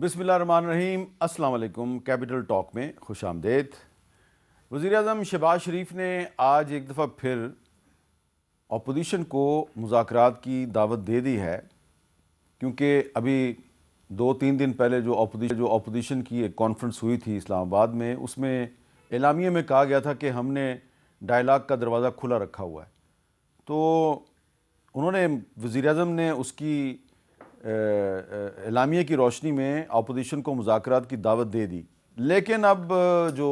بسم اللہ الرحمن الرحیم۔ السلام علیکم۔ کیپٹل ٹاک میں خوش آمدید۔ وزیر اعظم شہباز شریف نے آج ایک دفعہ پھر اپوزیشن کو مذاکرات کی دعوت دے دی ہے، کیونکہ ابھی 2-3 دن پہلے جو اپوزیشن کی ایک کانفرنس ہوئی تھی اسلام آباد میں، اس میں اعلامیے میں کہا گیا تھا کہ ہم نے ڈائلاگ کا دروازہ کھلا رکھا ہوا ہے۔ تو انہوں نے وزیر اعظم نے اس کی اعلامیے کی روشنی میں اپوزیشن کو مذاکرات کی دعوت دے دی، لیکن اب جو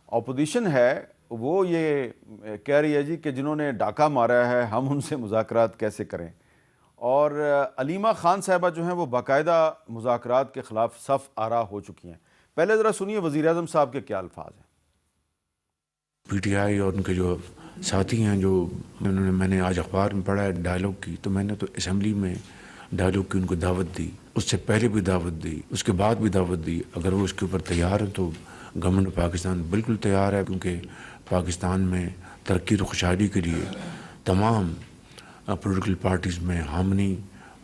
اپوزیشن ہے وہ یہ کہہ رہی ہے کہ جنہوں نے ڈاکہ مارا ہے ہم ان سے مذاکرات کیسے کریں، اور علیمہ خان صاحبہ جو ہیں وہ باقاعدہ مذاکرات کے خلاف صف آرا ہو چکی ہیں۔ پہلے ذرا سنیے وزیر اعظم صاحب کے کیا الفاظ ہیں۔ پی ٹی آئی اور ان کے جو ساتھی ہیں، جو میں نے آج اخبار میں پڑھا ہے ڈائلاگ کی، تو میں نے تو اسمبلی میں ڈائلاگ کی ان کو دعوت دی، اس سے پہلے بھی دعوت دی، اس کے بعد بھی دعوت دی۔ اگر وہ اس کے اوپر تیار ہیں تو گورنمنٹ پاکستان بالکل تیار ہے، کیونکہ پاکستان میں ترقی و خوشحالی کے لیے تمام پولیٹیکل پارٹیز میں ہارمنی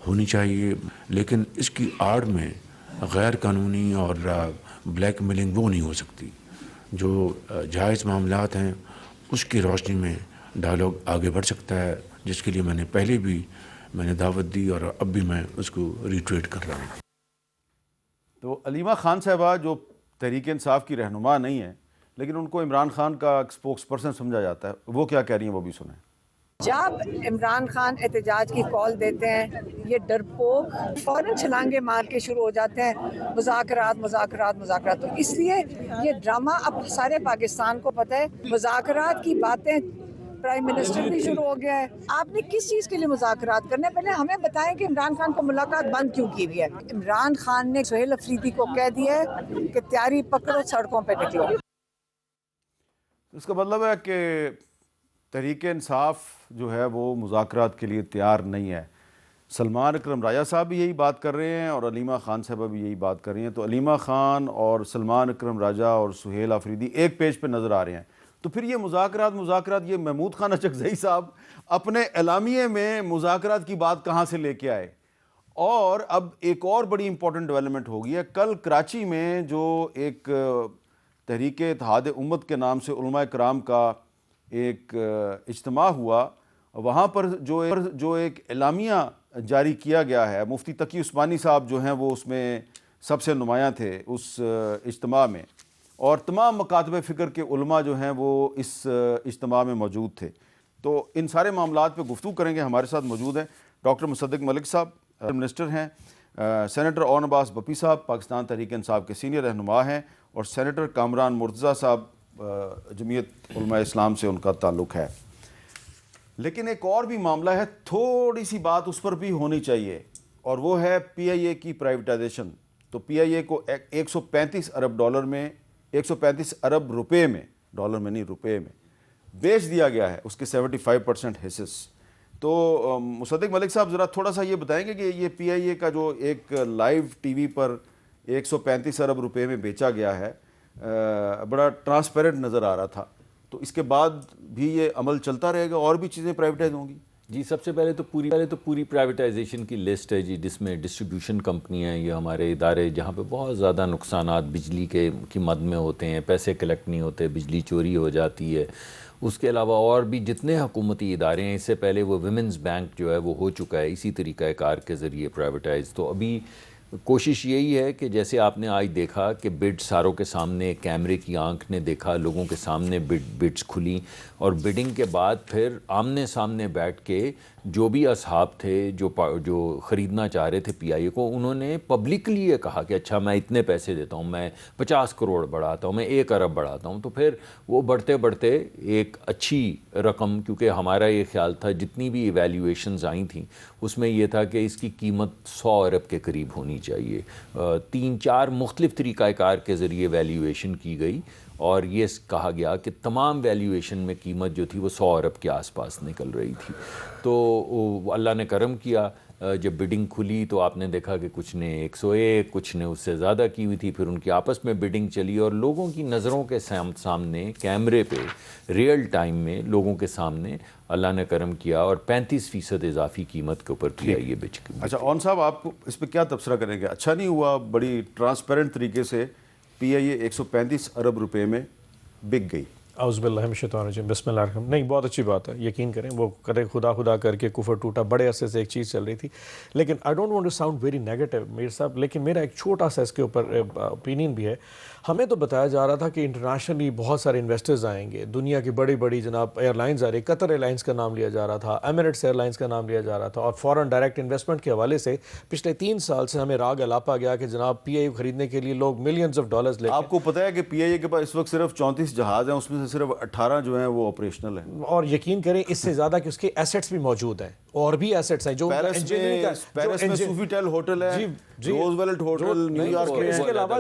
ہونی چاہیے، لیکن اس کی آڑ میں غیر قانونی اور بلیک میلنگ وہ نہیں ہو سکتی۔ جو جائز معاملات ہیں اس کی روشنی میں ڈائلاگ آگے بڑھ سکتا ہے، جس کے لیے میں نے پہلے بھی دعوت دی اور اب بھی میں اس کو ریٹریٹ کر رہا ہوں۔ تو علیمہ خان صاحبہ جو تحریک انصاف کی رہنما نہیں ہیں، لیکن ان کو عمران خان کا اسپوکس پرسن سمجھا جاتا ہے، وہ کیا کہہ رہی ہیں وہ بھی سنیں۔ جب عمران خان احتجاج کی کال دیتے ہیں، یہ ڈرپوک فوراً چھلانگے مار کے شروع ہو جاتے ہیں مذاکرات مذاکرات مذاکرات۔ تو اس لیے یہ ڈرامہ اب سارے پاکستان کو پتہ ہے، مذاکرات کی باتیں پرائم منسٹر بھی شروع ہو گیا ہے۔ آپ نے کس چیز کے لیے مذاکرات کرنے، پہلے ہمیں بتائیں کہ عمران خان کو ملاقات بند کیوں کی ہوئی ہے۔ عمران خان نے سہیل افریدی کو کہہ دیا ہے کہ تیاری پکڑو، سڑکوں پہ نکلو۔ اس کا مطلب ہے کہ تحریک انصاف جو ہے وہ مذاکرات کے لیے تیار نہیں ہے۔ سلمان اکرم راجہ صاحب بھی یہی بات کر رہے ہیں اور علیمہ خان صاحبہ بھی یہی بات کر رہی ہیں۔ تو علیمہ خان اور سلمان اکرم راجہ اور سہیل آفریدی ایک پیج پہ نظر آ رہے ہیں، تو پھر یہ مذاکرات یہ محمود خان اچکزئی صاحب اپنے اعلامیے میں مذاکرات کی بات کہاں سے لے کے آئے۔ اور اب ایک اور بڑی امپورٹنٹ ڈیولپمنٹ ہو گئی ہے۔ کل کراچی میں جو ایک تحریک اتحاد امت کے نام سے علماء کرام کا ایک اجتماع ہوا، وہاں پر جو ایک اعلامیہ جاری کیا گیا ہے، مفتی تقی عثمانی صاحب جو ہیں وہ اس میں سب سے نمایاں تھے اس اجتماع میں، اور تمام مکاتب فکر کے علماء جو ہیں وہ اس اجتماع میں موجود تھے۔ تو ان سارے معاملات پہ گفتگو کریں گے۔ ہمارے ساتھ موجود ہیں ڈاکٹر مصدق ملک صاحب، منسٹر ہیں، سینیٹر اون عباس بپی صاحب پاکستان تحریک انصاف کے سینئر رہنما ہیں، اور سینیٹر کامران مرتضیٰ صاحب جمعیت علماء اسلام سے ان کا تعلق ہے۔ لیکن ایک اور بھی معاملہ ہے، تھوڑی سی بات اس پر بھی ہونی چاہیے، اور وہ ہے پی آئی اے کی پرائیویٹائزیشن۔ تو پی آئی اے کو 135 ارب ڈالر میں، 135 ارب روپے میں، ڈالر میں نہیں روپے میں بیچ دیا گیا ہے اس کے 75% حصص۔ تو مصدق ملک صاحب ذرا تھوڑا سا یہ بتائیں گے کہ یہ پی آئی اے کا جو ایک لائیو ٹی وی پر 135 ارب روپے میں بیچا گیا ہے، بڑا ٹرانسپیرنٹ نظر آ رہا تھا، تو اس کے بعد بھی یہ عمل چلتا رہے گا اور بھی چیزیں پرائیویٹائز ہوں گی؟ جی، سب سے پہلے تو پوری پرائیویٹائزیشن کی لسٹ ہے جی، جس میں ڈسٹریبیوشن کمپنیاں ہیں، یہ ہمارے ادارے جہاں پہ بہت زیادہ نقصانات بجلی کی مد میں ہوتے ہیں، پیسے کلیکٹ نہیں ہوتے، بجلی چوری ہو جاتی ہے۔ اس کے علاوہ اور بھی جتنے حکومتی ادارے ہیں، اس سے پہلے وہ ویمنز بینک جو ہے وہ ہو چکا ہے اسی طریقہ کار کے ذریعے پرائیویٹائز۔ تو ابھی کوشش یہی ہے کہ جیسے آپ نے آج دیکھا کہ بڈ ساروں کے سامنے، کیمرے کی آنکھ نے دیکھا، لوگوں کے سامنے بڈز کھلی، اور بڈنگ کے بعد پھر آمنے سامنے بیٹھ کے جو بھی اصحاب تھے جو خریدنا چاہ رہے تھے پی آئی اے کو، انہوں نے پبلکلی یہ کہا کہ اچھا میں اتنے پیسے دیتا ہوں، میں 50 کروڑ بڑھاتا ہوں، میں 1 ارب بڑھاتا ہوں۔ تو پھر وہ بڑھتے بڑھتے ایک اچھی رقم، کیونکہ ہمارا یہ خیال تھا جتنی بھی ایویلیویشنز آئی تھیں اس میں یہ تھا کہ اس کی قیمت 100 ارب کے قریب ہونی چاہیے۔ 3-4 مختلف طریقہ کار کے ذریعے ویلیویشن کی گئی، اور یہ کہا گیا کہ تمام ویلیویشن میں قیمت جو تھی وہ 100 ارب کے آس پاس نکل رہی تھی۔ تو اللہ نے کرم کیا، جب بیڈنگ کھلی تو آپ نے دیکھا کہ کچھ نے 101 کچھ نے اس سے زیادہ کی ہوئی تھی، پھر ان کی آپس میں بیڈنگ چلی اور لوگوں کی نظروں کے سامنے کیمرے پہ ریئل ٹائم میں لوگوں کے سامنے اللہ نے کرم کیا اور 35% اضافی قیمت کے اوپر کیا یہ بچ کے۔ اچھا اون صاحب، آپ کو اس پہ کیا تبصرہ کریں گے؟ اچھا نہیں ہوا؟ بڑی ٹرانسپیرنٹ طریقے سے پی آئی اے 135 ارب روپے میں بک گئی۔ اعوذ باللہ من الشیطان الرجیم، بسم اللہ الرحمن الرحیم۔ نہیں، بہت اچھی بات ہے، یقین کریں وہ کرے خدا خدا کر کے کفر ٹوٹا، بڑے عرصے سے ایک چیز چل رہی تھی، لیکن I don't want to sound very negative Mir صاحب، لیکن میرا ایک چھوٹا سا اس کے اوپر اوپینین بھی ہے۔ ہمیں تو بتایا جا رہا تھا کہ انٹرنیشنلی بہت سارے انویسٹرز آئیں گے، دنیا کی بڑی بڑی جناب ایئر لائنز آ رہی، قطر ایئر لائنز کا نام لیا جا رہا تھا، ایمریٹس ایئر لائنز کا نام لیا جا رہا تھا، اور فورن ڈائریکٹ انویسٹمنٹ کے حوالے سے پچھلے 3 سال سے ہمیں راگ الاپا گیا کہ جناب پی آئی اے خریدنے کے لیے لوگ ملینز آف ڈالرز لے۔ آپ کو پتہ ہے کہ پی آئی اے کے پاس اس وقت صرف 34 جہاز ہیں، اس میں سے صرف 18 جو ہیں وہ آپریشنل ہیں، اور یقین کریں اس سے زیادہ کہ اس کے ایسٹس بھی موجود ہیں، اور بھی ایسٹس ہیں جو پیرس میں سوفیٹیل ہوٹل ہے، روز ویلٹ ہوٹل نیو یارک میں، اس کے علاوہ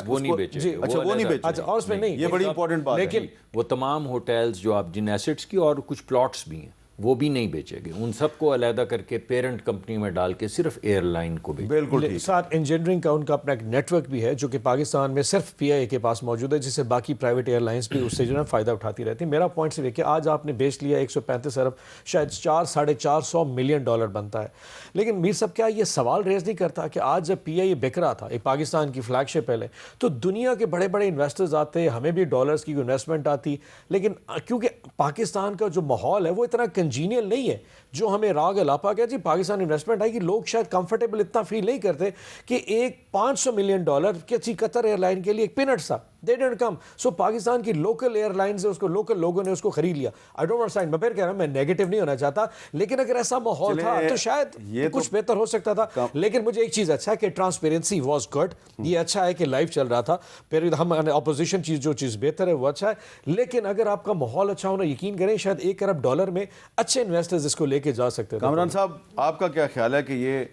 وہ نہیں بیچے، اچھا وہ نہیں بیچے، اور اس میں نہیں، یہ بڑی امپورٹنٹ بات ہے، لیکن وہ تمام ہوٹلز جو آپ جن ایسٹس کی اور کچھ پلاٹس بھی ہیں وہ بھی نہیں بیچے گئے، ان سب کو علیحدہ کر کے پیرنٹ کمپنی میں ڈال کے صرف ایئر لائن کو بیچے۔ بالکل ٹھیک۔ ساتھ انجینئرنگ کا ان کا اپنا ایک نیٹ ورک بھی ہے جو کہ پاکستان میں صرف پی آئی اے کے پاس موجود ہے، جس سے باقی پرائیویٹ ایئر لائنس بھی اس سے جو ہے فائدہ اٹھاتی رہتی ہیں۔ میرا پوائنٹ صرف ہے کہ آج آپ نے بیچ لیا 135 ارب، شاید 400-450 ملین ڈالر بنتا ہے، لیکن میر صاحب کیا یہ سوال ریز نہیں کرتا کہ آج جب پی آئی اے بک رہا تھا، ایک پاکستان کی فلیگ شپ پہلے، تو دنیا کے بڑے بڑے انویسٹرز آتے، ہمیں بھی ڈالرز کی انویسٹمنٹ آتی، لیکن کیونکہ پاکستان کا جو ماحول ہے وہ اتنا کنجینیل نہیں ہے جو ہمیں راگ الاپا گیا جی پاکستان انویسٹمنٹ آئی کہ لوگ شاید کمفرٹیبل اتنا فیل نہیں کرتے کہ ایک $500 ملین کسی قطر ایئر لائن کے لیے ایک پینٹ سا they didn't come. So Pakistan کی لوکل ایئر لائنز ہے، اس کو لوکل لوگوں نے اس کو خرید لیا۔ I don't want to sign، میں پھر کہہ رہا ہوں میں نیگیٹو نہیں ہونا چاہتا، لیکن اگر ایسا ماحول تھا تو شاید کچھ بہتر ہو سکتا تھا، لیکن مجھے ایک چیز اچھا ہے کہ ٹرانسپیرنسی واز گڈ، یہ اچھا ہے کہ لائیو چل رہا تھا، پھر ہم اپوزیشن جو چیز بہتر ہے وہ اچھا ہے، لیکن اگر آپ کا ماحول اچھا ہونا، یقین کریں شاید $1 ارب میں اچھے انویسٹرز اس کو لے کے جا سکتے تھے۔ کامران صاحب، آپ کا کیا خیال ہے کہ یہ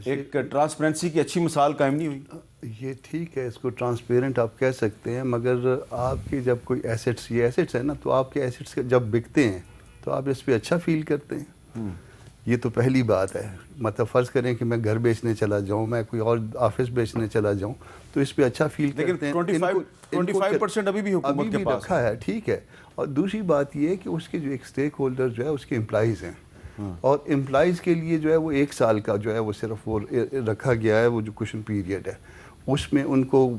ایک ٹرانسپیرنسی کی اچھی مثال قائم نہیں ہوئی؟ یہ ٹھیک ہے، اس کو ٹرانسپیرنٹ آپ کہہ سکتے ہیں، مگر آپ کی جب کوئی ایسٹس، یہ ایسٹس ہیں نا، تو آپ کے ایسٹس جب بکتے ہیں تو آپ اس پہ اچھا فیل کرتے ہیں، یہ تو پہلی بات ہے۔ مطلب فرض کریں کہ میں گھر بیچنے چلا جاؤں، میں کوئی اور آفس بیچنے چلا جاؤں تو اس پہ اچھا فیل کرتے ہیں۔ 25% ابھی بھی حکومت کے پاس رکھا ہے، ٹھیک ہے۔ اور دوسری بات یہ ہے کہ اس کے جو ایک اسٹیک ہولڈر جو ہے اس کے امپلائیز ہیں، اور امپلائیز کے لیے جو ہے وہ 1 سال کا جو ہے وہ صرف وہ رکھا گیا ہے، وہ جو کوشن پیریڈ ہے، اس میں ان کو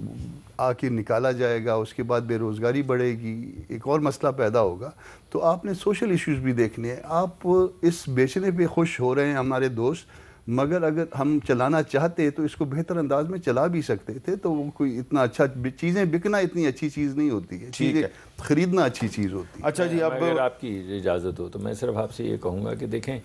آ کے نکالا جائے گا، اس کے بعد بے روزگاری بڑھے گی، ایک اور مسئلہ پیدا ہوگا۔ تو آپ نے سوشل ایشوز بھی دیکھنے ہیں۔ آپ اس بیچنے پہ خوش ہو رہے ہیں ہمارے دوست، مگر اگر ہم چلانا چاہتے تو اس کو بہتر انداز میں چلا بھی سکتے تھے، تو وہ کوئی اتنا اچھا، چیزیں بکنا اتنی اچھی چیز نہیں ہوتی ہے، چیزیں خریدنا اچھی چیز ہوتی ہے۔ اچھا جی، اب اگر آپ کی اجازت ہو تو میں صرف آپ سے یہ کہوں گا کہ دیکھیں،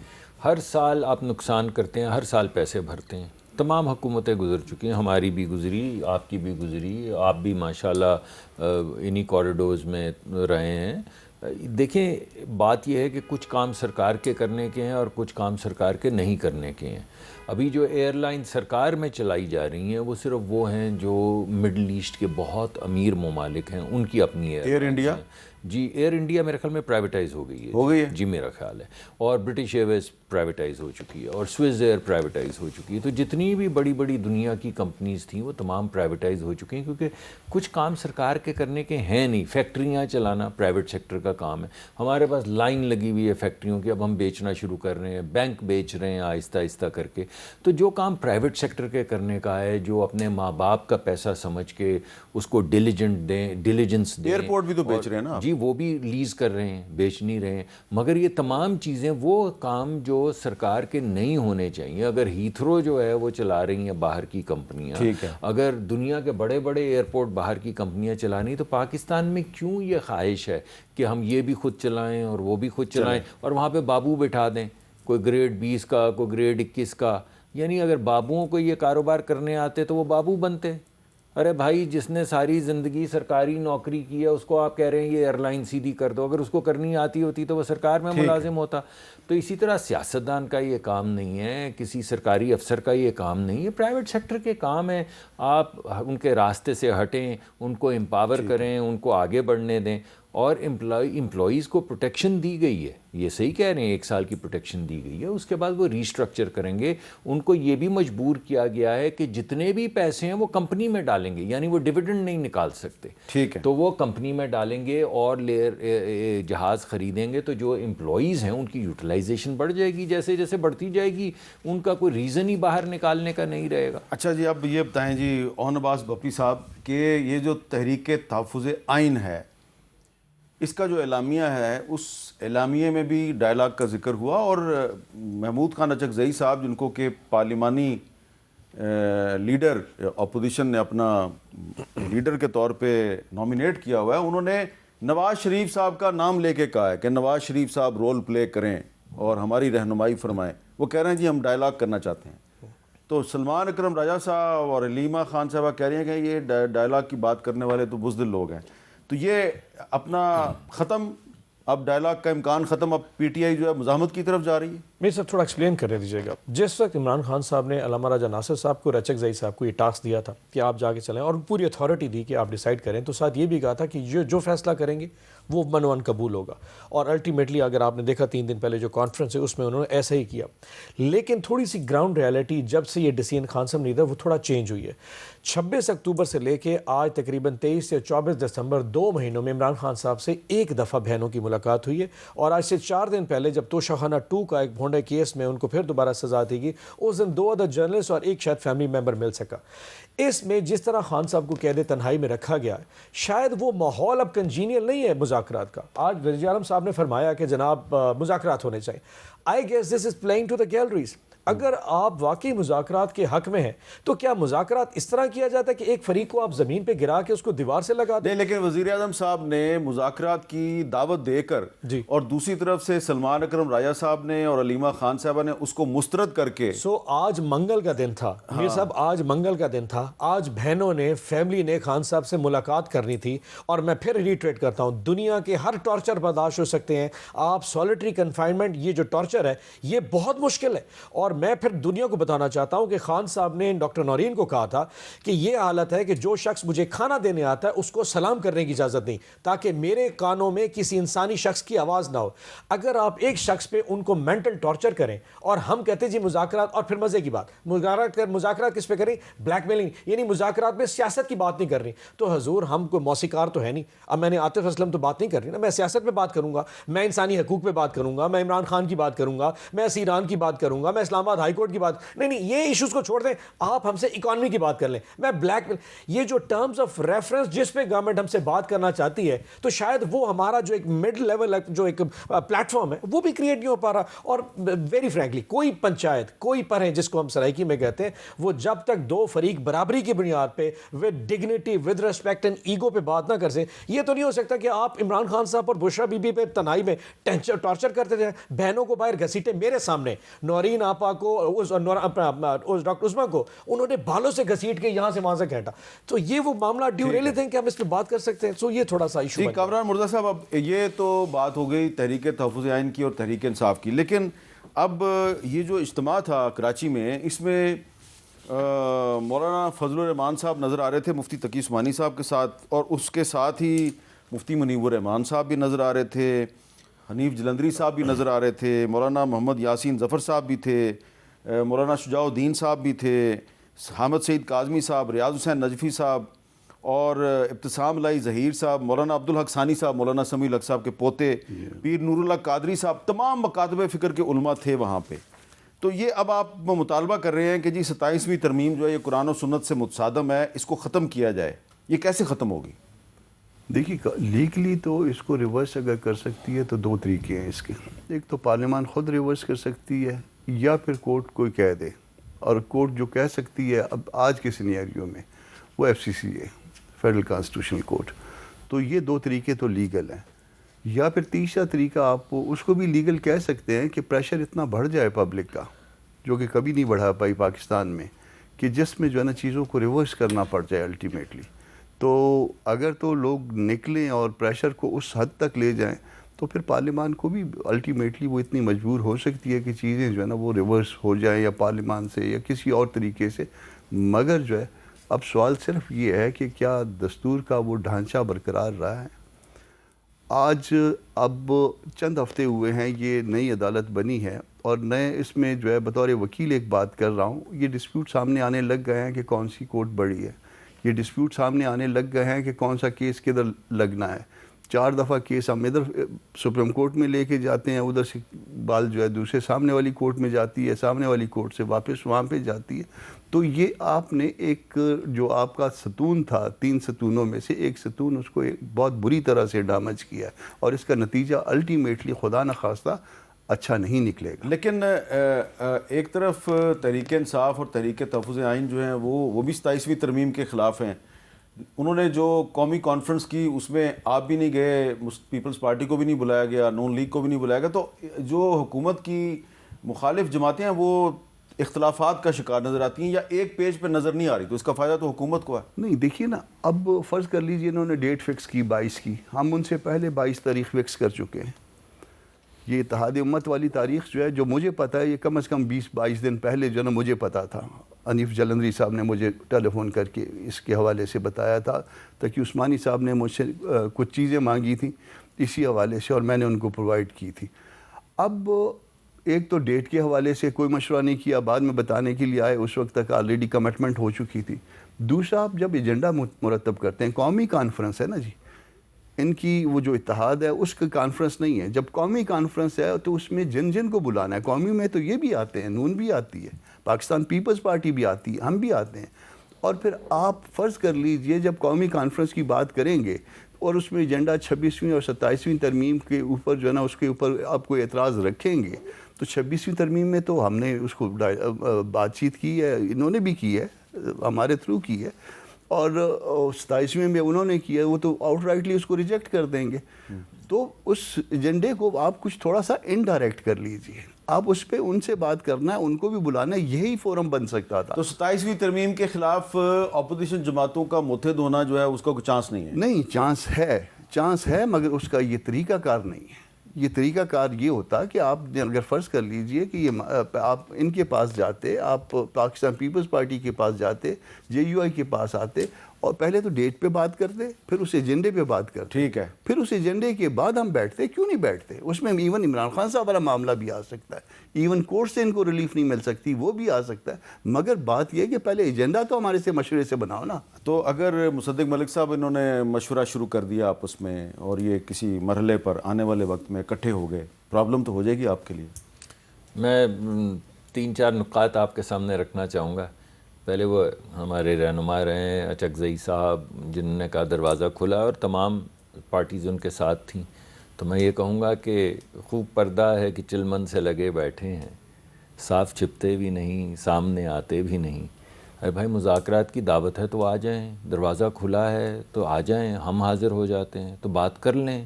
ہر سال آپ نقصان کرتے ہیں، ہر سال پیسے بھرتے ہیں، تمام حکومتیں گزر چکی ہیں، ہماری بھی گزری، آپ کی بھی گزری، آپ بھی ماشاءاللہ انہی کوریڈورز میں رہے ہیں۔ دیکھیں، بات یہ ہے کہ کچھ کام سرکار کے کرنے کے ہیں اور کچھ کام سرکار کے نہیں کرنے کے ہیں۔ ابھی جو ایئر لائن سرکار میں چلائی جا رہی ہیں وہ صرف وہ ہیں جو مڈل ایسٹ کے بہت امیر ممالک ہیں، ان کی اپنی ایئر انڈیا، جی ایئر انڈیا میرے خیال میں پرائیویٹائز ہو گئی ہے، جی میرا خیال ہے، اور برٹش ایئر ویز پرائیویٹائز ہو چکی ہے، اور سوئز ایئر پرائیویٹائز ہو چکی ہے۔ تو جتنی بھی بڑی بڑی دنیا کی کمپنیز تھیں وہ تمام پرائیویٹائز ہو چکی ہیں، کیونکہ کچھ کام سرکار کے کرنے کے ہیں نہیں۔ فیکٹریاں چلانا پرائیویٹ سیکٹر کا کام ہے، ہمارے پاس لائن لگی ہوئی ہے فیکٹریوں کی، اب ہم بیچنا شروع کر رہے ہیں، بینک بیچ رہے ہیں آہستہ آہستہ کر کے۔ تو جو کام پرائیویٹ سیکٹر کے کرنے کا ہے، جو اپنے ماں باپ کا پیسہ سمجھ کے اس کو ڈیلیجنس دیں، ایئرپورٹ بھی تو بیچ رہے ہیں نا جی، وہ بھی لیز کر رہے ہیں، بیچ نہیں رہے ہیں، مگر یہ تمام چیزیں وہ کام جو سرکار کے نہیں ہونے چاہیے۔ اگر ہیتھرو جو ہے وہ چلا رہی ہیں باہر کی کمپنیاں، اگر دنیا کے بڑے بڑے ایئرپورٹ باہر کی کمپنیاں چلانی، تو پاکستان میں کیوں یہ خواہش ہے کہ ہم یہ بھی خود چلائیں اور وہ بھی خود چلائیں، اور وہاں پہ بابو بٹھا دیں، کوئی گریڈ 20 کا، کوئی گریڈ 21 کا؟ یعنی اگر بابوؤں کو یہ کاروبار کرنے آتے تو وہ بابو بنتے۔ ارے بھائی، جس نے ساری زندگی سرکاری نوکری کی ہے اس کو آپ کہہ رہے ہیں یہ ایئر لائن سیدھی کر دو، اگر اس کو کرنی آتی ہوتی تو وہ سرکار میں ملازم ہوتا۔ تو اسی طرح سیاستدان کا یہ کام نہیں ہے، کسی سرکاری افسر کا یہ کام نہیں ہے، پرائیویٹ سیکٹر کے کام ہے۔ آپ ان کے راستے سے ہٹیں، ان کو امپاور کریں، ان کو آگے بڑھنے دیں، اور امپلائیز کو پروٹیکشن دی گئی ہے. یہ صحیح کہہ رہے ہیں, 1 سال کی پروٹیکشن دی گئی ہے. اس کے بعد وہ ریسٹرکچر کریں گے. ان کو یہ بھی مجبور کیا گیا ہے کہ جتنے بھی پیسے ہیں وہ کمپنی میں ڈالیں گے, یعنی وہ ڈویڈنڈ نہیں نکال سکتے. ٹھیک ہے, تو وہ کمپنی میں ڈالیں گے اور جہاز خریدیں گے. تو جو امپلائیز ہیں ان کی یوٹیلائزیشن بڑھ جائے گی. جیسے جیسے بڑھتی جائے گی ان کا کوئی ریزن ہی باہر نکالنے کا نہیں رہے گا. اچھا جی, اب یہ بتائیں جی اون عباس بپی صاحب کہ یہ جو تحریک تحفظ آئین ہے, اس کا جو اعلامیہ ہے, اس اعلامیے میں بھی ڈائلاگ کا ذکر ہوا, اور محمود خان اچکزئی صاحب جن کو کہ پارلیمانی لیڈر اپوزیشن نے اپنا لیڈر کے طور پہ نامینیٹ کیا ہوا ہے, انہوں نے نواز شریف صاحب کا نام لے کے کہا ہے کہ نواز شریف صاحب رول پلے کریں اور ہماری رہنمائی فرمائیں. وہ کہہ رہے ہیں جی ہم ڈائلاگ کرنا چاہتے ہیں. تو سلمان اکرم راجہ صاحب اور علیمہ خان صاحبہ کہہ رہی ہیں کہ یہ ڈائلاگ کی بات کرنے والے تو بزدل لوگ ہیں. تو یہ اپنا ختم, اب ڈائلاگ کا امکان ختم, اب پی ٹی آئی جو ہے مزاحمت کی طرف جا رہی ہے. میرے ساتھ تھوڑا ایکسپلین کر دیجیے گا. جس وقت عمران خان صاحب نے علامہ راجہ ناصر صاحب کو اور اچکزئی صاحب کو یہ ٹاسک دیا تھا کہ آپ جا کے چلیں اور پوری اتھارٹی دی کہ آپ ڈیسائیڈ کریں, تو ساتھ یہ بھی کہا تھا کہ جو فیصلہ کریں گے وہ من قبول ہوگا. اور الٹیمیٹلی اگر آپ نے دیکھا 3 دن پہلے جو کانفرنس ہے اس میں انہوں نے ایسا ہی کیا. لیکن تھوڑی سی گراؤنڈ ریالٹی جب سے یہ ڈیسیجن خان صاحب نے لیا وہ تھوڑا چینج ہوئی ہے. 26 اکتوبر سے لے کے آج تقریباً 23 سے 24 دسمبر 2 مہینوں میں عمران خان صاحب سے 1 دفعہ بہنوں کی ملاقات ہوئی ہے. اور آج سے 4 دن پہلے جب توشہ خانہ 2 کا ایک بھونڈے کیس میں ان کو پھر دوبارہ سزا دی گئی, اس دن 2 ادر جرنلسٹ اور 1 شاید فیملی ممبر مل سکا. اس میں جس طرح خان صاحب کو قید تنہائی میں رکھا گیا ہے, شاید وہ ماحول اب کنجینیل نہیں ہے مذاکرات کا. آج وزیر اعظم صاحب نے فرمایا کہ جناب مذاکرات ہونے چاہیے. I guess this is playing to the galleries. اگر آپ واقعی مذاکرات کے حق میں ہیں تو کیا مذاکرات اس طرح کیا جاتا ہے کہ ایک فریق کو آپ زمین پہ گرا کے اس کو دیوار سے لگا دیں؟ نہیں, لیکن وزیر اعظم صاحب نے مذاکرات کی دعوت دے کر جی, اور دوسری طرف سے سلمان اکرم راجہ صاحب نے اور علیمہ خان صاحبہ نے اس کو مسترد کر کے آج منگل کا دن تھا میر صاحب, آج منگل کا دن تھا. آج بہنوں نے, فیملی نے خان صاحب سے ملاقات کرنی تھی. اور میں پھر ریٹریٹ کرتا ہوں, دنیا کے ہر ٹارچر برداشت ہو سکتے ہیں, آپ سولیٹری کنفائنمنٹ یہ جو ٹارچر ہے یہ بہت مشکل ہے. اور میں پھر دنیا کو بتانا چاہتا ہوں کہ خان صاحب نے ڈاکٹر نورین کو کہا تھا کہ یہ حالت ہے کہ جو شخص مجھے کھانا دینے آتا ہے اس کو سلام کرنے کی اجازت نہیں, تاکہ میرے کانوں میں کسی انسانی شخص کی آواز نہ ہو. اگر آپ ایک شخص پہ ان کو مینٹل ٹارچر کریں اور ہم کہتے ہیں جی مذاکرات, اور پھر مزے کی بات مذاکرات کس پہ کریں, بلیک میلنگ, یعنی مذاکرات میں سیاست کی بات نہیں کر رہی. تو حضور ہم کوئی موسیقار تو ہے نہیں. اب میں نے عاطف اسلم تو بات نہیں کر رہی نا, میں سیاست پہ بات کروں گا, میں انسانی حقوق پہ بات کروں گا, میں عمران خان کی بات کروں گا, میں ایران کی بات کروں گا, میں اسلام آباد ہائی کورٹ کی بات. نہیں, یہ ایشوز کو چھوڑ دیں, آپ ہم سے اکانومی کی بات کر لیں. میں بلیک یہ جو ٹرمز آف ریفرنس جس پہ گورنمنٹ ہم سے بات کرنا چاہتی ہے, تو شاید وہ ہمارا جو ایک مڈ لیول جو ایک پلیٹ فارم ہے وہ بھی کریٹ نہیں ہو پا رہا. اور ویری فرینکلی کوئی پنچایت, کوئی پرہیں جس کو ہم سرائکی میں کہتے ہیں, وہ جب تک 2 فریق برابری کی بنیاد پہ with dignity, with respect and ego پہ بات نہ کر سیں, یہ تو نہیں ہو سکتا کہ آپ عمران خان صاحب اور بشرا بی بی پہ تنہائی میں ٹارچر کرتے تھے, بہنوں کو باہر گھسیٹے میرے سامنے, نورین آپا کو, ڈاکٹر عثمان کو انہوں نے بالوں سے گھسیٹ کے یہاں سے وہاں سے گھینٹا. تو یہ وہ معاملہ ڈیو ریلی تھنک کہ ہم اس پہ بات کر سکتے ہیں. سو یہ تھوڑا سا ایشو. جی کامران مرزا صاحب, اب یہ تو بات ہو گئی تحریک تحفظ آئین کی اور تحریک انصاف کی, لیکن اب یہ جو اجتماع تھا کراچی میں, اس میں مولانا فضل الرحمان صاحب نظر آ رہے تھے مفتی تقی عثمانی صاحب کے ساتھ, اور اس کے ساتھ ہی مفتی منیب الرحمان صاحب بھی نظر آ رہے تھے, حنیف جلندری صاحب بھی نظر آ رہے تھے, مولانا محمد یاسین ظفر صاحب بھی تھے, مولانا شجاع الدین صاحب بھی تھے, حامد سعید کاظمی صاحب, ریاض حسین نجفی صاحب, اور ابتسام لائی ظہیر صاحب, مولانا عبدالحق ثانی صاحب, مولانا سمیع الحق صاحب کے پوتے, پیر نور اللہ قادری صاحب, تمام مکاتب فکر کے علماء تھے وہاں پہ. تو یہ اب آپ مطالبہ کر رہے ہیں کہ جی 27ویں ترمیم جو ہے یہ قرآن و سنت سے متصادم ہے, اس کو ختم کیا جائے. یہ کیسے ختم ہوگی؟ دیکھیے لیگلی تو اس کو ریورس اگر کر سکتی ہے تو 2 طریقے ہیں اس کے. ایک تو پارلیمان خود ریورس کر سکتی ہے, یا پھر کورٹ کوئی کہہ دے, اور کورٹ جو کہہ سکتی ہے اب آج کے سینیریو میں وہ FCC ہے, فیڈرل کانسٹیٹیوشنل کورٹ. تو یہ 2 طریقے تو لیگل ہیں. یا پھر تیسرا طریقہ آپ اس کو بھی لیگل کہہ سکتے ہیں کہ پریشر اتنا بڑھ جائے پبلک کا, جو کہ کبھی نہیں بڑھا پائی پاکستان میں, کہ جس میں جو ہے نا چیزوں کو ریورس کرنا پڑ جائے الٹیمیٹلی. تو اگر تو لوگ نکلیں اور پریشر کو اس حد تک لے جائیں تو پھر پارلیمان کو بھی الٹیمیٹلی وہ اتنی مجبور ہو سکتی ہے کہ چیزیں جو ہے نا وہ ریورس ہو جائیں, یا پارلیمان سے یا کسی اور طریقے سے. مگر جو ہے اب سوال صرف یہ ہے کہ کیا دستور کا وہ ڈھانچہ برقرار رہا ہے. آج اب چند ہفتے ہوئے ہیں یہ نئی عدالت بنی ہے اور نئے اس میں جو ہے بطور وکیل ایک بات کر رہا ہوں, یہ ڈسپیوٹ سامنے آنے لگ گئے ہیں کہ کون سی کورٹ بڑی ہے, یہ ڈسپیوٹ سامنے آنے لگ گئے ہیں کہ کون سا کیس کدھر لگنا ہے. 4 دفعہ کیس ہم ادھر سپریم کورٹ میں لے کے جاتے ہیں, ادھر سے بال جو ہے دوسرے سامنے والی کورٹ میں جاتی ہے, سامنے والی کورٹ سے واپس وہاں پہ جاتی ہے. تو یہ آپ نے ایک جو آپ کا ستون تھا 3 ستونوں میں سے ایک ستون اس کو بہت بری طرح سے ڈیمیج کیا ہے, اور اس کا نتیجہ الٹیمیٹلی خدا نخواستہ اچھا نہیں نکلے گا. لیکن ایک طرف تحریک انصاف اور تحریک تحفظ آئین جو ہیں وہ بھی 27ویں ترمیم کے خلاف ہیں. انہوں نے جو قومی کانفرنس کی اس میں آپ بھی نہیں گئے, پیپلز پارٹی کو بھی نہیں بلایا گیا, نون لیگ کو بھی نہیں بلایا گیا. تو جو حکومت کی مخالف جماعتیں ہیں وہ اختلافات کا شکار نظر آتی ہیں یا ایک پیج پہ نظر نہیں آ رہی, تو اس کا فائدہ تو حکومت کو ہے. نہیں دیکھیے نا, اب فرض کر لیجئے انہوں نے ڈیٹ فکس کی 22 کی, ہم ان سے پہلے 22 تاریخ فکس کر چکے ہیں. یہ اتحاد امت والی تاریخ جو ہے, جو مجھے پتہ ہے, یہ کم از کم 20-22 دن پہلے جو ہے نا مجھے پتہ تھا. حنیف جلندری صاحب نے مجھے ٹیلی فون کر کے اس کے حوالے سے بتایا تھا, تاکہ عثمانی صاحب نے مجھ سے کچھ چیزیں مانگی تھیں اسی حوالے سے اور میں نے ان کو پرووائڈ کی تھی. اب ایک تو ڈیٹ کے حوالے سے کوئی مشورہ نہیں کیا, بعد میں بتانے کے لیے آئے, اس وقت تک آلریڈی کمٹمنٹ ہو چکی تھی. دوسرا, آپ جب ایجنڈا مرتب کرتے ہیں, قومی کانفرنس ہے نا جی, ان کی وہ جو اتحاد ہے اس کا کانفرنس نہیں ہے. جب قومی کانفرنس ہے تو اس میں جن جن کو بلانا ہے, قومی میں تو یہ بھی آتے ہیں, نون بھی آتی ہے, پاکستان پیپلز پارٹی بھی آتی ہے, ہم بھی آتے ہیں. اور پھر آپ فرض کر لیجئے جب قومی کانفرنس کی بات کریں گے اور اس میں ایجنڈا 26ویں اور 27ویں ترمیم کے اوپر جو ہے نا اس کے اوپر آپ کوئی اعتراض رکھیں گے, تو 26ویں ترمیم میں تو ہم نے اس کو بات چیت کی ہے, انہوں نے بھی کی ہے, ہمارے تھرو کی ہے, اور 27ویں میں انہوں نے کیا ہے, وہ تو آؤٹ رائٹلی اس کو ریجیکٹ کر دیں گے. تو اس ایجنڈے کو آپ کچھ تھوڑا سا انڈائریکٹ کر لیجئے, آپ اس پہ ان سے بات کرنا ہے, ان کو بھی بلانا ہے, یہی فورم بن سکتا تھا. تو 27ویں ترمیم کے خلاف اپوزیشن جماعتوں کا متحد ہونا جو ہے اس کا کوئی چانس نہیں ہے؟ نہیں, چانس ہے مگر اس کا یہ طریقہ کار نہیں ہے. یہ طریقہ کار یہ ہوتا کہ آپ اگر فرض کر لیجئے کہ یہ آپ ان کے پاس جاتے, آپ پاکستان پیپلز پارٹی کے پاس جاتے, JUI کے پاس آتے, اور پہلے تو ڈیٹ پہ بات کرتے, پھر اس ایجنڈے پہ بات کرتے, ٹھیک ہے, پھر اس ایجنڈے کے بعد ہم بیٹھتے. کیوں نہیں بیٹھتے؟ اس میں ایون عمران خان صاحب والا معاملہ بھی آ سکتا ہے, ایون کورٹ سے ان کو ریلیف نہیں مل سکتی, وہ بھی آ سکتا ہے. مگر بات یہ کہ پہلے ایجنڈا تو ہمارے سے مشورے سے بناؤ نا. تو اگر مصدق ملک صاحب انہوں نے مشورہ شروع کر دیا آپس میں اور یہ کسی مرحلے پر آنے والے وقت میں اکٹھے ہو گئے, پرابلم تو ہو جائے گی آپ کے لیے. میں 3-4 نکات آپ کے سامنے رکھنا چاہوں گا. پہلے وہ ہمارے رہنما رہے ہیں اچکزئی صاحب, جنہوں نے کہا دروازہ کھلا اور تمام پارٹیز ان کے ساتھ تھیں. تو میں یہ کہوں گا کہ خوب پردہ ہے کہ چلمن سے لگے بیٹھے ہیں, صاف چھپتے بھی نہیں, سامنے آتے بھی نہیں. ارے بھائی, مذاکرات کی دعوت ہے تو آ جائیں, دروازہ کھلا ہے تو آ جائیں, ہم حاضر ہو جاتے ہیں, تو بات کر لیں.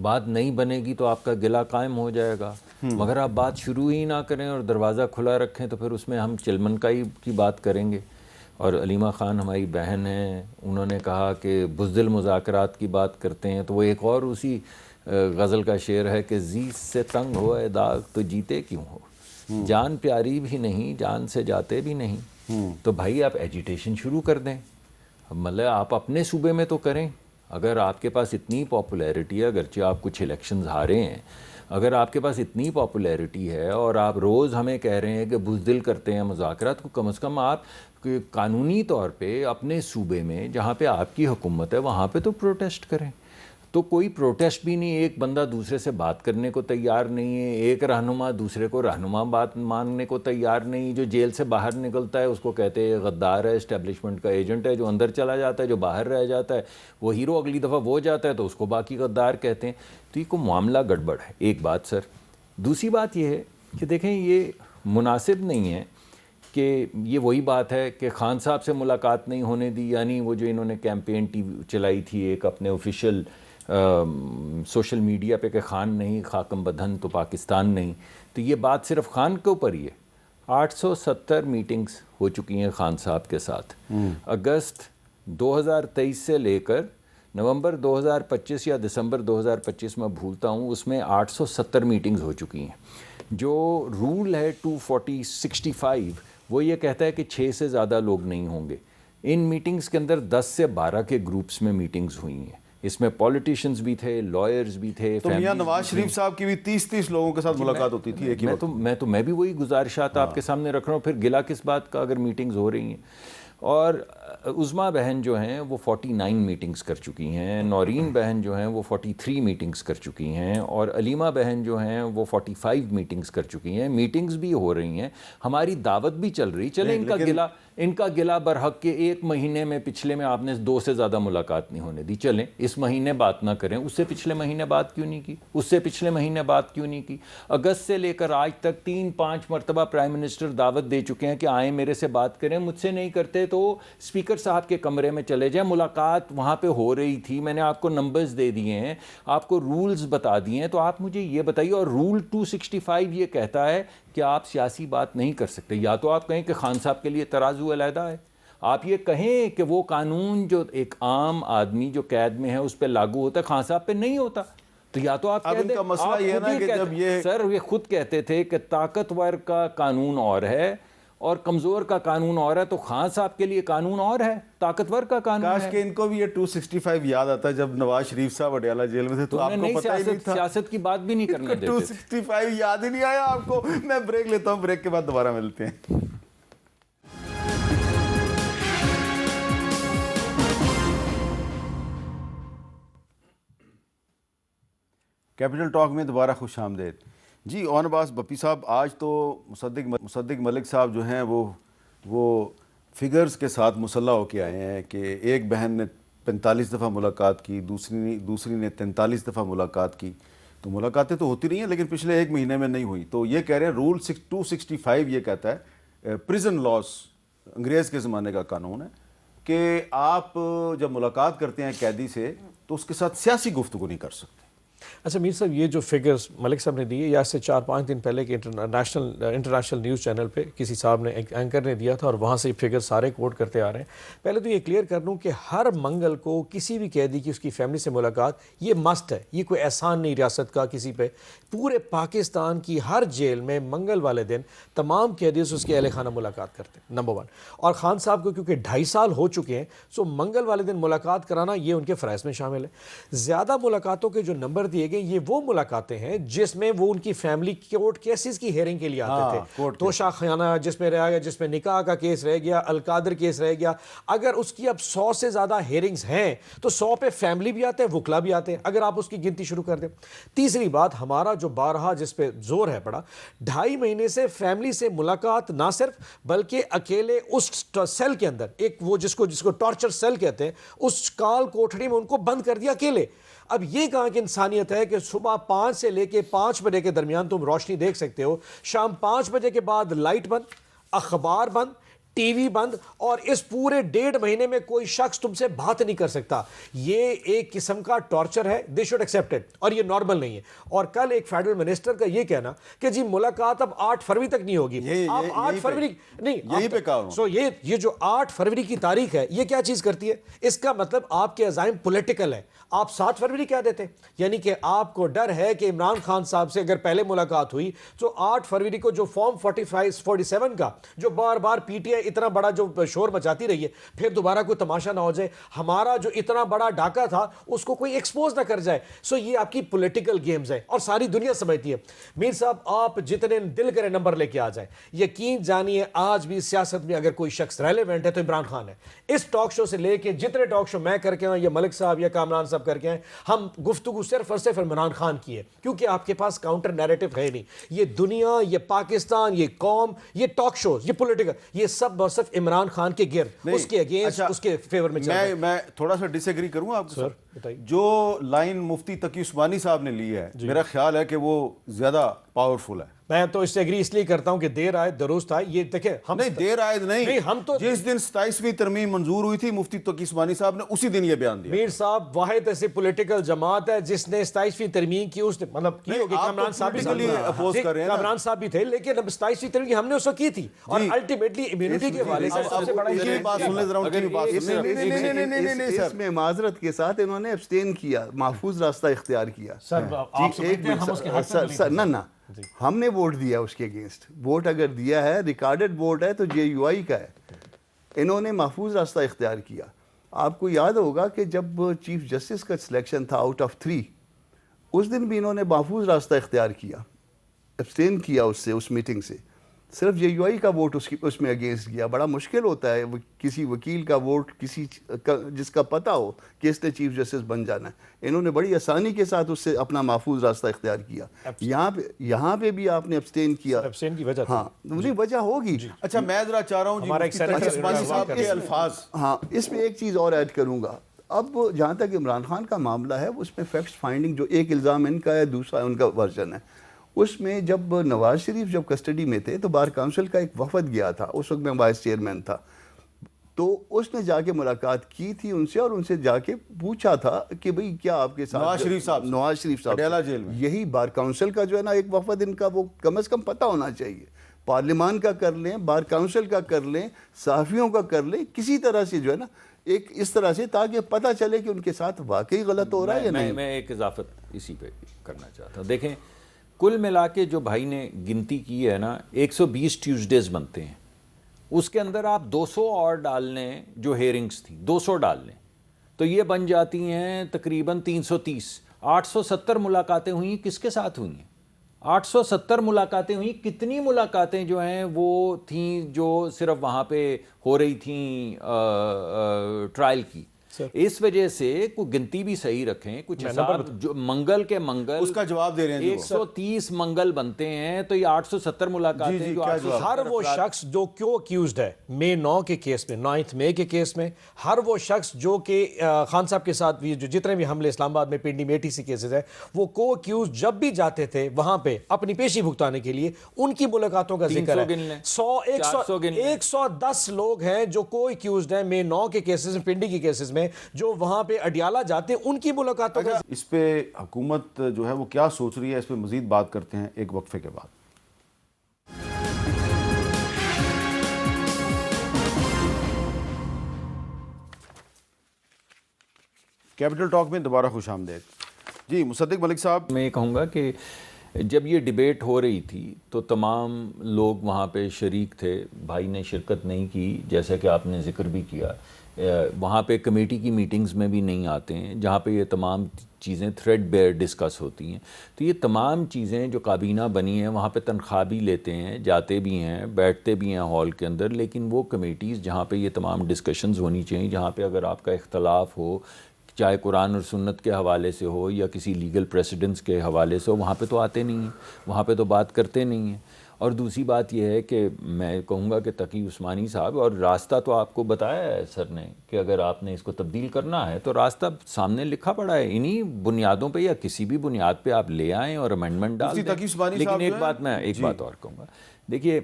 بات نہیں بنے گی تو آپ کا گلہ قائم ہو جائے گا, مگر آپ بات شروع ہی نہ کریں اور دروازہ کھلا رکھیں تو پھر اس میں ہم چلمن کی بات کریں گے. اور علیمہ خان ہماری بہن ہیں, انہوں نے کہا کہ بزدل مذاکرات کی بات کرتے ہیں, تو وہ ایک اور اسی غزل کا شعر ہے کہ زیست سے تنگ ہو اے داغ تو جیتے کیوں ہو, جان پیاری بھی نہیں, جان سے جاتے بھی نہیں. تو بھائی آپ ایجیٹیشن شروع کر دیں, مطلب آپ اپنے صوبے میں تو کریں. اگر آپ کے پاس اتنی پاپولیرٹی ہے, اگرچہ آپ کچھ الیکشنز ہارے ہیں, اگر آپ کے پاس اتنی پاپولیرٹی ہے اور آپ روز ہمیں کہہ رہے ہیں کہ بزدل کرتے ہیں مذاکرات کو, کم از کم آپ قانونی طور پہ اپنے صوبے میں جہاں پہ آپ کی حکومت ہے وہاں پہ تو پروٹیسٹ کریں. تو کوئی پروٹیسٹ بھی نہیں, ایک بندہ دوسرے سے بات کرنے کو تیار نہیں ہے, ایک رہنما دوسرے کو رہنما بات ماننے کو تیار نہیں. جو جیل سے باہر نکلتا ہے اس کو کہتے ہیں غدار ہے, اسٹیبلشمنٹ کا ایجنٹ ہے. جو اندر چلا جاتا ہے, جو باہر رہ جاتا ہے, وہ ہیرو اگلی دفعہ وہ جاتا ہے تو اس کو باقی غدار کہتے ہیں. تو یہ کو معاملہ گڑبڑ ہے, ایک بات سر. دوسری بات یہ ہے کہ دیکھیں, یہ مناسب نہیں ہے کہ یہ وہی بات ہے کہ خان صاحب سے ملاقات نہیں ہونے دی, یعنی وہ جو انہوں نے کیمپین چلائی تھی ایک اپنے آفیشیل سوشل میڈیا پہ کہ خان نہیں خاکم بدھن تو پاکستان نہیں, تو یہ بات صرف خان کے اوپر ہی ہے. 870 میٹنگز ہو چکی ہیں خان صاحب کے ساتھ. اگست 2023 سے لے کر نومبر 2025 یا دسمبر 2025 میں بھولتا ہوں, اس میں 870 میٹنگز ہو چکی ہیں. جو رول ہے 240-65 وہ یہ کہتا ہے کہ 6 سے زیادہ لوگ نہیں ہوں گے. ان میٹنگز کے اندر 10 سے 12 کے گروپس میں میٹنگز ہوئی ہیں. اس میں پولیٹیشینز بھی تھے, لائرز بھی تھے. تو میاں نواز شریف صاحب کی بھی 30 لوگوں کے ساتھ ملاقات ہوتی تھی ایک ہی وقت. میں بھی وہی گزارشات آپ کے سامنے رکھ رہا ہوں. پھر گلا کس بات کا اگر میٹنگز ہو رہی ہیں. اور عظمیٰ بہن جو ہیں وہ 49 میٹنگز کر چکی ہیں, نورین بہن جو ہیں وہ 43 میٹنگز کر چکی ہیں, اور علیمہ بہن جو ہیں وہ 45 میٹنگز کر چکی ہیں. میٹنگز بھی ہو رہی ہیں, ہماری دعوت بھی چل رہی. چلیں ان کا گلا برحق کے ایک مہینے میں پچھلے میں آپ نے 2 سے زیادہ ملاقات نہیں ہونے دی. چلیں اس مہینے بات نہ کریں, اس سے پچھلے مہینے بات کیوں نہیں کی, اس سے پچھلے مہینے بات کیوں نہیں کی. اگست سے لے کر آج تک 3-5 مرتبہ پرائم منسٹر دعوت دے چکے ہیں کہ آئیں میرے سے بات کریں. مجھ سے نہیں کرتے تو اسپیکر صاحب کے کمرے میں چلے جائیں. ملاقات وہاں پہ ہو رہی تھی, میں نے آپ کو نمبرز دے دیے ہیں, آپ کو رولز بتا دیے ہیں. تو آپ مجھے یہ بتائیے. اور رول 265 یہ کہتا ہے کہ آپ سیاسی بات نہیں کر سکتے. یا تو آپ کہیں کہ خان صاحب کے لیے ترازو علیحدہ ہے, آپ یہ کہیں کہ وہ قانون جو ایک عام آدمی جو قید میں ہے اس پہ لاگو ہوتا ہے, خان صاحب پہ نہیں ہوتا. تو یا تو آپ کہہ دیں. مسئلہ یہ نا کہ جب سر یہ خود کہتے تھے کہ طاقتور کا قانون اور ہے اور کمزور کا قانون اور ہے, تو خان صاحب کے لیے قانون اور ہے, طاقتور کا قانون ہے. کاش کہ ان کو بھی یہ 265 یاد آتا ہے جب نواز شریف صاحب اڈیالہ جیل میں تھے تو آپ کو پتہ ہی نہیں تھا. سیاست کی بات بھی نہیں کرنے دیتے. 265 یاد ہی نہیں آیا آپ کو. میں بریک لیتا ہوں, بریک کے بعد دوبارہ ملتے ہیں. کیپٹل ٹاک میں دوبارہ خوش آمدید. جی آن باس بپی صاحب, آج تو مصدق ملک صاحب جو ہیں وہ فگرز کے ساتھ مسلح ہو کے آئے ہیں کہ ایک بہن نے 45 دفعہ ملاقات کی, دوسری نے 43 دفعہ ملاقات کی. تو ملاقاتیں تو ہوتی رہی ہیں لیکن پچھلے 1 مہینے میں نہیں ہوئی. تو یہ کہہ رہے ہیں رول 265 یہ کہتا ہے, پریزن لاس انگریز کے زمانے کا قانون ہے, کہ آپ جب ملاقات کرتے ہیں قیدی سے تو اس کے ساتھ سیاسی گفتگو نہیں کر سکتے. اچھا میر صاحب, یہ جو فگرز ملک صاحب نے دیے یا اس سے 4-5 دن پہلے کہ انٹرنیشنل نیوز چینل پہ کسی صاحب نے ایک اینکر نے دیا تھا اور وہاں سے یہ فگرز سارے کوٹ کرتے آ رہے ہیں. پہلے تو یہ کلیئر کر لوں کہ ہر منگل کو کسی بھی قیدی کی اس کی فیملی سے ملاقات یہ مسٹ ہے, یہ کوئی احسان نہیں ریاست کا کسی پہ. پورے پاکستان کی ہر جیل میں منگل والے دن تمام قیدی سے اس کے اہل خانہ ملاقات کرتے ہیں, نمبر 1. اور خان صاحب کو کیونکہ 2.5 سال ہو چکے ہیں سو منگل والے دن ملاقات کرانا یہ ان کے فرائض میں شامل ہے. زیادہ ملاقاتوں کے جو نمبر دیے گئے یہ وہ ملاقاتیں ہیں جس میں وہ ان کی فیملی کورٹ کیسز کی ہیئرنگ کے لیے آتے تھے. توشہ خیانہ جس میں رہ گیا, جس میں نکاح کا کیس رہ گیا, القادر کیس رہ گیا. اگر اس کی اب 100 سے زیادہ ہیئرنگز ہیں تو 100 پہ فیملی بھی آتے ہیں, وکلا بھی آتے ہیں, اگر آپ اس کی گنتی شروع کر دیں. تیسری بات, ہمارا جو بارہا جس پہ زور ہے پڑا, 2.5 مہینے سے فیملی سے ملاقات نہ صرف بلکہ اکیلے اس سیل کے اندر, ایک وہ جس کو ٹارچر سیل کہتے ہیں, اس کال کوٹھڑی میں ان کو بند کر دیا اکیلے. اب یہ کہاں کی انسانیت ہے کہ صبح 5 سے لے کے 5 بجے کے درمیان تم روشنی دیکھ سکتے ہو, شام 5 بجے کے بعد لائٹ بند, اخبار بند, ٹی وی بند, اور اس پورے 1.5 مہینے میں کوئی شخص تم سے بات نہیں کر سکتا. یہ ایک قسم کا ٹارچر ہے, دے شوڈ ایکسیپٹ اٹ, اور یہ نارمل نہیں ہے. اور کل ایک فیڈرل منسٹر کا یہ کہنا کہ جی ملاقات اب 8 فروری تک نہیں ہوگی, آپ 8 فروری نہیں, یہی پہ کہا. سو یہ جو 8 فروری کی تاریخ ہے یہ کیا چیز کرتی ہے؟ اس کا مطلب آپ کے عزائم پولیٹیکل ہے. آپ 7 فروری کہہ دیتے, یعنی کہ آپ کو ڈر ہے کہ عمران خان صاحب سے اگر پہلے ملاقات ہوئی تو 8 فروری کو جو فارم 47 کا جو بار بار پی ٹی آئی اتنا بڑا جو شور مچاتی رہی ہے, پھر دوبارہ کوئی تماشا نہ ہو جائے, ہمارا جو اتنا بڑا ڈاکہ تھا اس کو کوئی ایکسپوز نہ کر جائے. سو یہ آپ کی پولیٹیکل گیمز ہیں اور ساری دنیا سمجھتی ہے. میر صاحب آپ جتنے دل کرے نمبر لے کے آ جائیں, یقین جانیے آج بھی سیاست میں اگر کوئی شخص ریلیونٹ ہے تو عمران خان ہے. اس ٹاک شو سے لے کے جتنے ٹاک شو میں کر کے آؤں یا ملک صاحب یا کامران صاحب کر کے آئیں, ہم گفتگو صرف اور صرف عمران خان کی ہے, کیونکہ آپ کے پاس کاؤنٹر نیریٹو ہے نہیں. یہ دنیا, یہ پاکستان, یہ قوم, یہ ٹاک شوز, یہ پولیٹیکل, یہ سب اور صرف عمران خان کے گرد, اس کے اگینسٹ, اس کے فیور میں چل رہا ہے. میں تھوڑا سا ڈس ایگری کروں آپ کو سر. جو لائن مفتی تقی عثمانی صاحب نے لی ہے, میرا خیال ہے کہ وہ زیادہ پاورفل ہے. میں تو اس سے اگری اس لیے کرتا ہوں کہ دیر آئے درست آئے. یہ دیکھیں ہم نہیں, دیر آئے نہیں, ہم تو جس دن 27ویں ترمیم منظور ہوئی تھی مفتی تقی عثمانی صاحب نے اسی دن یہ بیان دیا. میر صاحب واحد ایسی پولیٹیکل جماعت ہے جس نے 27ویں ترمیم کی, اس نے مطلب کی ہوگی, کامران صاحب بھی اپوز کر رہے ہیں, کامران صاحب بھی تھے, لیکن اب 27ویں ترمیم ہم نے اس وقت کی تھی اور الٹیمیٹلی امیونٹی کے حوالے سے سب سے بڑا یہ بات سن لیں ذرا, ان کی بات سن لیں. اس میں معذرت کے ساتھ انہوں نے ابسٹین کیا, محفوظ راستہ اختیار کیا. سر نہ ہم نے ووٹ دیا اس کے اگینسٹ, ووٹ اگر دیا ہے ریکارڈڈ ووٹ ہے تو JUI کا ہے. انہوں نے محفوظ راستہ اختیار کیا. آپ کو یاد ہوگا کہ جب چیف جسٹس کا سلیکشن تھا آؤٹ آف 3، اس دن بھی انہوں نے محفوظ راستہ اختیار کیا، ابسٹین کیا اس میٹنگ سے، صرف JUI کا ووٹ اس میں اگینسٹ گیا۔ بڑا مشکل ہوتا ہے کسی وکیل کا ووٹ کسی جس کا پتہ ہو کہ اس نے چیف جسٹس بن جانا ہے، انہوں نے بڑی آسانی کے ساتھ اس سے اپنا محفوظ راستہ اختیار کیا۔ یہاں پہ بھی آپ نے ابسٹین کیا، ابسٹین کی وجہ ہاں وجہ ہوگی۔ اچھا میں ذرا چاہ رہا ہوں ہمارا ایک سینیٹر عثمانی صاحب کے الفاظ، ہاں اس میں ایک چیز اور ایڈ کروں گا۔ اب جہاں تک عمران خان کا معاملہ ہے، اس میں فیکٹس فائنڈنگ جو ایک الزام ان کا ہے، دوسرا ان کا ورژن ہے۔ اس میں جب نواز شریف جب کسٹڈی میں تھے تو بار کونسل کا ایک وفد گیا تھا، اس وقت میں وائس چیئرمین تھا، تو اس نے جا کے ملاقات کی تھی ان سے، اور ان سے جا کے پوچھا تھا کہ بھئی کیا آپ کے ساتھ نواز شریف صاحب پٹیالہ جیل میں، یہی بار کونسل کا جو ہے نا ایک وفد ان کا، وہ کم از کم پتہ ہونا چاہیے، پارلیمان کا کر لیں، بار کونسل کا کر لیں، صحافیوں کا کر لیں، کسی طرح سے جو ہے نا ایک اس طرح سے، تاکہ پتہ چلے کہ ان کے ساتھ واقعی غلط ہو رہا ہے یا نہیں۔ میں ایک اضافت اسی پہ کرنا چاہتا ہوں۔ دیکھیں کل ملا کے جو بھائی نے گنتی کی ہے نا، 120 ٹیوزڈیز بنتے ہیں، اس کے اندر آپ 200 اور ڈال لیں جو ہیئرنگز تھیں، 200 ڈال لیں تو یہ بن جاتی ہیں تقریباً 330۔ 870 ملاقاتیں ہوئیں، کس کے ساتھ ہوئی ہیں؟ 870 ملاقاتیں ہوئیں۔ کتنی ملاقاتیں جو ہیں وہ تھیں جو صرف وہاں پہ ہو رہی تھیں ٹرائل کی؟ اس وجہ سے کوئی گنتی بھی صحیح رکھیں، کچھ حساب جو منگل کے منگل اس کا جواب دے رہے ہیں 130 منگل بنتے ہیں، تو یہ 870 ملاقاتیں جو ہر وہ شخص جو کیوں اکیوزڈ ہے مئی 9 کے کیس میں، 9 مئی کے کیس میں، ہر وہ شخص جو کہ خان صاحب کے ساتھ بھی جو جتنے بھی حملے اسلام آباد میں پنڈی میں ATC کیسز ہیں، وہ کو اکیوزڈ جب بھی جاتے تھے وہاں پہ اپنی پیشی بھگتانے کے لیے، ان کی ملاقاتوں کا ذکر ہے۔ 110 لوگ ہیں جو کو اکیوزڈ ہیں مئی 9 کے کیسز میں، پنڈی کے کیسز میں، جو وہاں پہ اڈیالہ جاتے ہیں، ان کی ملاقاتوں کا۔ اس پہ حکومت جو ہے وہ کیا سوچ رہی ہے، اس پہ مزید بات کرتے ہیں ایک وقفے کے بعد۔ کیپٹل ٹاک میں دوبارہ خوش آمدید۔ جی مصدق ملک صاحب، میں یہ کہوں گا کہ جب یہ ڈیبیٹ ہو رہی تھی تو تمام لوگ وہاں پہ شریک تھے، بھائی نے شرکت نہیں کی جیسا کہ آپ نے ذکر بھی کیا، وہاں پہ کمیٹی کی میٹنگز میں بھی نہیں آتے ہیں جہاں پہ یہ تمام چیزیں تھریڈ بیئر ڈسکس ہوتی ہیں۔ تو یہ تمام چیزیں جو کابینہ بنی ہیں وہاں پہ تنخواہ بھی لیتے ہیں، جاتے بھی ہیں، بیٹھتے بھی ہیں ہال کے اندر، لیکن وہ کمیٹیز جہاں پہ یہ تمام ڈسکشنز ہونی چاہیے، جہاں پہ اگر آپ کا اختلاف ہو، چاہے قرآن اور سنت کے حوالے سے ہو یا کسی لیگل پریسیڈنٹس کے حوالے سے ہو، وہاں پہ تو آتے نہیں ہیں، وہاں پہ تو بات کرتے نہیں ہیں۔ اور دوسری بات یہ ہے کہ میں کہوں گا کہ تقی عثمانی صاحب، اور راستہ تو آپ کو بتایا ہے سر نے کہ اگر آپ نے اس کو تبدیل کرنا ہے تو راستہ سامنے لکھا پڑا ہے، انہی بنیادوں پہ یا کسی بھی بنیاد پہ آپ لے آئیں اور امینڈمنٹ ڈال دیں۔ لیکن ایک بات اور کہوں گا، دیکھیے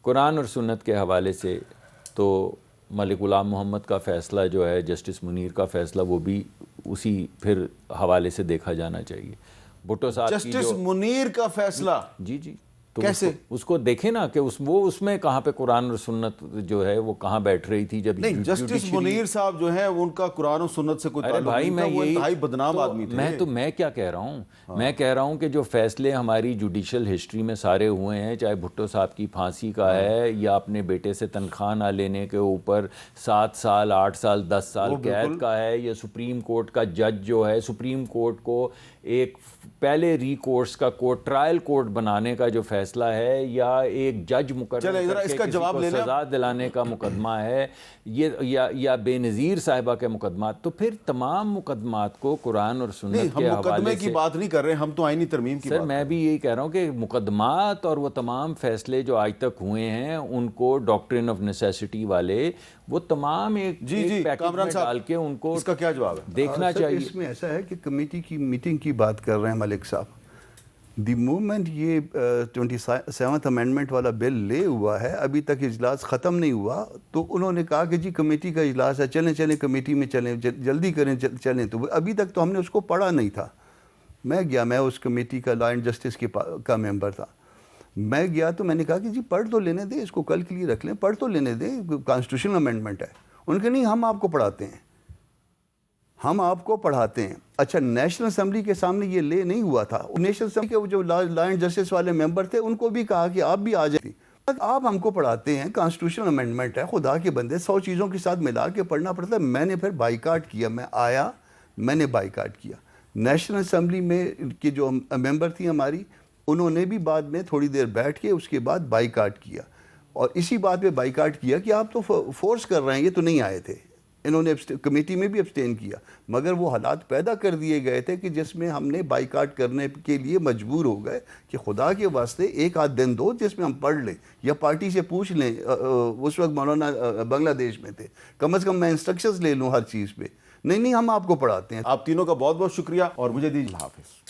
قرآن اور سنت کے حوالے سے تو ملک غلام محمد کا فیصلہ جو ہے، جسٹس منیر کا فیصلہ، وہ بھی اسی پھر حوالے سے دیکھا جانا چاہیے۔ بھٹو صاحب کی جسٹس منیر کا فیصلہ، جی تو کیسے اس کو دیکھیں نا کہ اس میں کہاں پہ قرآن اور سنت جو ہے وہ کہاں بیٹھ رہی تھی جب نہیں، جسٹس منیر صاحب جو ہیں ان کا قرآن و سنت سے کوئی تعلق نہیں تھا، وہ انتہائی بدنام آدمی تھے۔ میں کیا کہہ رہا ہوں، میں کہہ رہا ہوں کہ جو فیصلے ہماری جوڈیشل ہسٹری میں سارے ہوئے ہیں، چاہے بھٹو صاحب کی پھانسی کا ہے یا اپنے بیٹے سے تنخواہ نہ لینے کے اوپر 7 سال 8 سال 10 سال قید کا ہے، یا سپریم کورٹ کا جج جو ہے، سپریم کورٹ کو ایک پہلے ریکورس کا کورٹ، ٹرائل کورٹ بنانے کا جو فیصلہ ہے، یا ایک جج مقرر کر کے کسی کو سزا دلانے کا مقدمہ ہے، یا بے نظیر صاحبہ کے مقدمات، تو پھر تمام مقدمات کو قرآن اور سنت کے حوالے سے، ہم مقدمے کی بات نہیں کر رہے، ہم تو آئینی ترمیم کی بات سر میں بھی یہی کہہ رہا ہوں کہ مقدمات اور وہ تمام فیصلے جو آج تک ہوئے ہیں ان کو ڈاکٹرن آف نیسیسٹی والے وہ تمام ایک پیکج میں ڈال کے ان کو اس کا کیا جواب ہے دیکھنا چاہیے۔ اس میں ایسا ہے کہ کمیٹی کی میٹنگ کی بات کر رہے ہیں ملک صاحب، دی موومنٹ یہ 27th امینڈمنٹ والا بل لے ہوا ہے، ابھی تک اجلاس ختم نہیں ہوا، تو انہوں نے کہا کہ جی کمیٹی کا اجلاس ہے، چلیں کمیٹی میں چلیں، جلدی کریں چلیں، تو ابھی تک تو ہم نے اس کو پڑھا نہیں تھا۔ میں اس کمیٹی کا لا اینڈ جسٹس کا ممبر تھا، میں گیا تو میں نے کہا کہ جی پڑھ تو لینے دیں، اس کو کل کے لیے رکھ لیں، پڑھ تو لینے دیں، کانسٹیٹیوشنل امینڈمنٹ ہے۔ ان کے نہیں، ہم آپ کو پڑھاتے ہیں، ہم آپ کو پڑھاتے ہیں۔ اچھا، نیشنل اسمبلی کے سامنے یہ لے نہیں ہوا تھا، نیشنل اسمبلی کے جو لا اینڈ جسٹس والے ممبر تھے ان کو بھی کہا کہ آپ بھی آ جائیں، آپ ہم کو پڑھاتے ہیں کانسٹیٹیوشنل امینڈمنٹ ہے، خدا کے بندے 100 چیزوں کے ساتھ ملا کے پڑھنا پڑتا ہے. میں نے پھر بائیکاٹ کیا، میں آیا، میں نے بائیکاٹ کیا. نیشنل اسمبلی میں کے جو ممبر تھی ہماری، انہوں نے بھی بعد میں تھوڑی دیر بیٹھ کے اس کے بعد بائیکاٹ کیا، اور اسی بات پہ بائیکاٹ کیا کہ آپ تو فورس کر رہے ہیں، یہ تو نہیں آئے تھے. انہوں نے کمیٹی میں بھی ابسٹین کیا، مگر وہ حالات پیدا کر دیے گئے تھے کہ جس میں ہم نے بائیکاٹ کرنے کے لیے مجبور ہو گئے کہ خدا کے واسطے ایک آدھ دن دو جس میں ہم پڑھ لیں یا پارٹی سے پوچھ لیں. اس وقت مولانا بنگلہ دیش میں تھے، کم از کم میں انسٹرکشنز لے لوں ہر چیز پہ. نہیں ہم آپ کو پڑھاتے ہیں. آپ تینوں کا بہت بہت شکریہ اور مجھے دیجیے اللہ حافظ.